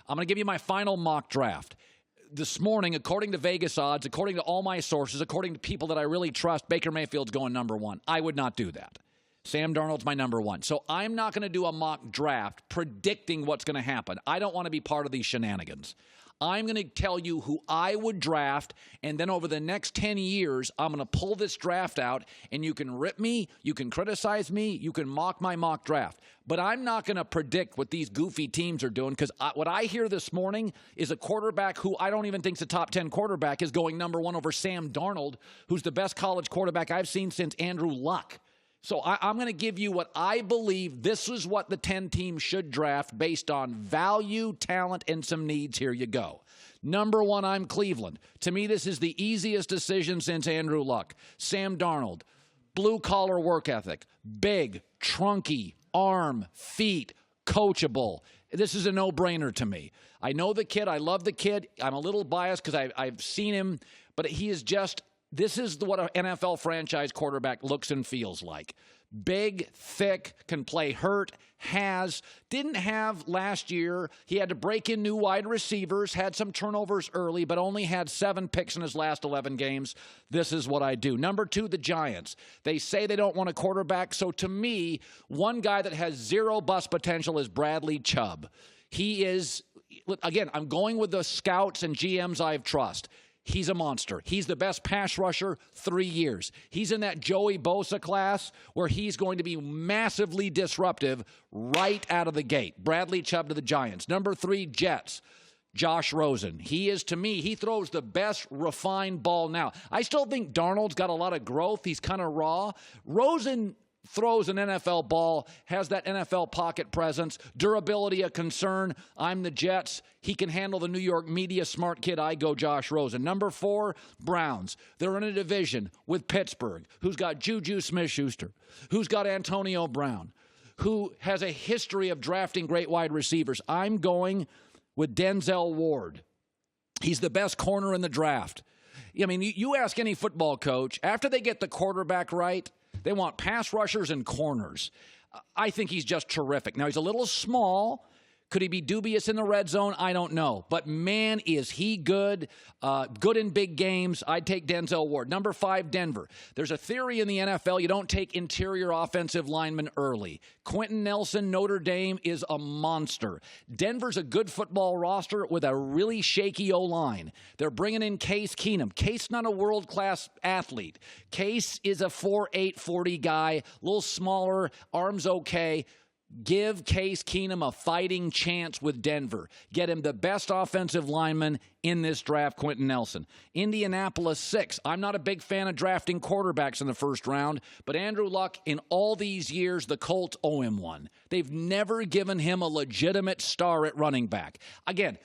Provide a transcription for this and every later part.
I'm going to give you my final mock draft. This morning, according to Vegas odds, according to all my sources, according to people that I really trust, Baker Mayfield's going number 1. I would not do that. Sam Darnold's my number 1. So I'm not going to do a mock draft predicting what's going to happen. I don't want to be part of these shenanigans. I'm going to tell you who I would draft, and then over the next 10 years, I'm going to pull this draft out, and you can rip me, you can criticize me, you can mock my mock draft. But I'm not going to predict what these goofy teams are doing, because what I hear this morning is a quarterback who I don't even think is a top 10 quarterback is going number 1 over Sam Darnold, who's the best college quarterback I've seen since Andrew Luck. So I'm going to give you what I believe this is what the 10 teams should draft based on value, talent, and some needs. Here you go. Number 1, I'm Cleveland. To me, this is the easiest decision since Andrew Luck. Sam Darnold, blue-collar work ethic, big, trunky, arm, feet, coachable. This is a no-brainer to me. I know the kid. I love the kid. I'm a little biased because I've seen him, but he is just... This is what an NFL franchise quarterback looks and feels like. Big, thick, can play hurt, didn't have last year. He had to break in new wide receivers, had some turnovers early, but only had 7 picks in his last 11 games. This is what I do. Number 2, the Giants. They say they don't want a quarterback, so to me, one guy that has 0 bust potential is Bradley Chubb. He is, again, I'm going with the scouts and GMs I trust. He's a monster. He's the best pass rusher 3 years. He's in that Joey Bosa class where he's going to be massively disruptive right out of the gate. Bradley Chubb to the Giants. Number 3, Jets. Josh Rosen. He is, to me, he throws the best refined ball now. I still think Darnold's got a lot of growth. He's kind of raw. Rosen throws an NFL ball, has that NFL pocket presence, durability a concern. I'm the Jets. He can handle the New York media, smart kid. I go Josh Rosen. Number 4, Browns. They're in a division with Pittsburgh, who's got Juju Smith-Schuster, who's got Antonio Brown, who has a history of drafting great wide receivers. I'm going with Denzel Ward. He's the best corner in the draft. I mean, you ask any football coach, after they get the quarterback right, they want pass rushers and corners. I think he's just terrific. Now, he's a little small. Could he be dubious in the red zone? I don't know. But, man, is he good. Good in big games. I'd take Denzel Ward. Number 5, Denver. There's a theory in the NFL you don't take interior offensive linemen early. Quentin Nelson, Notre Dame, is a monster. Denver's a good football roster with a really shaky O-line. They're bringing in Case Keenum. Case not a world-class athlete. Case is a 4'8", 40 guy, a little smaller, arms okay. Give Case Keenum a fighting chance with Denver. Get him the best offensive lineman in this draft, Quentin Nelson. Indianapolis, 6. I'm not a big fan of drafting quarterbacks in the first round, but Andrew Luck, in all these years, the Colts owe him one. They've never given him a legitimate star at running back. Again,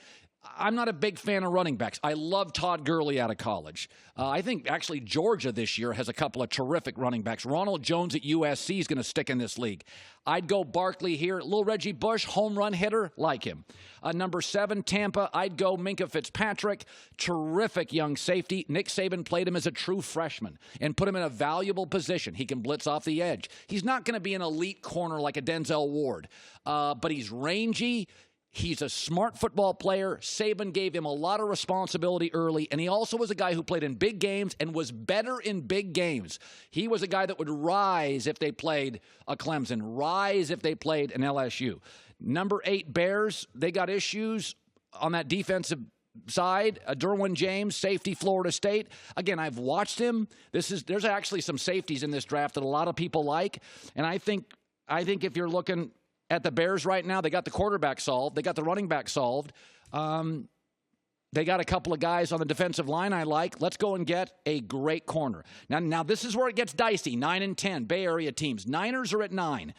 I'm not a big fan of running backs. I love Todd Gurley out of college. I think actually Georgia this year has a couple of terrific running backs. Ronald Jones at USC is going to stick in this league. I'd go Barkley here. Little Reggie Bush, home run hitter, like him. Number 7, Tampa, I'd go Minkah Fitzpatrick. Terrific young safety. Nick Saban played him as a true freshman and put him in a valuable position. He can blitz off the edge. He's not going to be an elite corner like a Denzel Ward, but he's rangy. He's a smart football player. Saban gave him a lot of responsibility early, and he also was a guy who played in big games and was better in big games. He was a guy that would rise if they played a Clemson, rise if they played an LSU. Number 8, Bears, they got issues on that defensive side. Derwin James, safety, Florida State. Again, I've watched him. There's actually some safeties in this draft that a lot of people like, and I think if you're looking at the Bears right now, they got the quarterback solved. They got the running back solved. They got a couple of guys on the defensive line I like. Let's go and get a great corner. Now this is where it gets dicey. 9 and 10, Bay Area teams. Niners are at 9.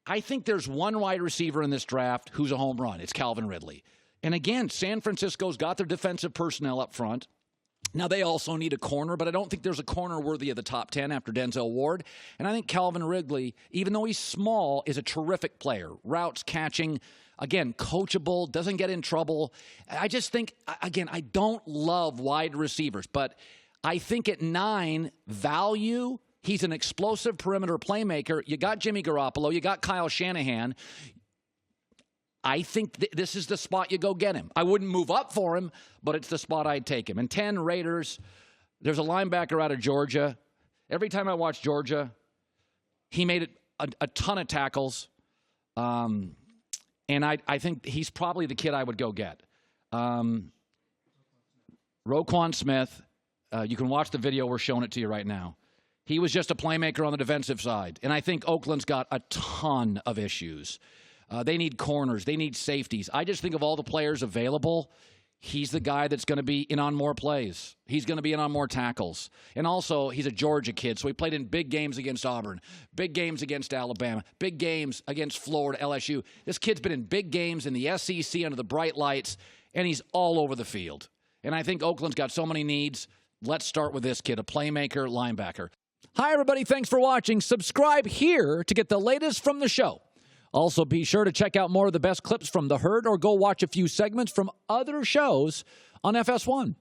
I think there's one wide receiver in this draft who's a home run. It's Calvin Ridley. And again, San Francisco's got their defensive personnel up front. Now, they also need a corner, but I don't think there's a corner worthy of the top 10 after Denzel Ward. And I think Calvin Ridley, even though he's small, is a terrific player. Routes, catching, again, coachable, doesn't get in trouble. I just think, again, I don't love wide receivers, but I think at 9, value, he's an explosive perimeter playmaker. You got Jimmy Garoppolo, you got Kyle Shanahan. I think this is the spot you go get him. I wouldn't move up for him, but it's the spot I'd take him. And 10, Raiders, there's a linebacker out of Georgia. Every time I watch Georgia, he made a ton of tackles. And I think he's probably the kid I would go get. Roquan Smith, you can watch the video. We're showing it to you right now. He was just a playmaker on the defensive side. And I think Oakland's got a ton of issues. They need corners. They need safeties. I just think of all the players available, he's the guy that's going to be in on more plays. He's going to be in on more tackles. And also, he's a Georgia kid, so he played in big games against Auburn, big games against Alabama, big games against Florida, LSU. This kid's been in big games in the SEC under the bright lights, and he's all over the field. And I think Oakland's got so many needs. Let's start with this kid, a playmaker linebacker. Hi, everybody. Thanks for watching. Subscribe here to get the latest from the show. Also, be sure to check out more of the best clips from The Herd or go watch a few segments from other shows on FS1.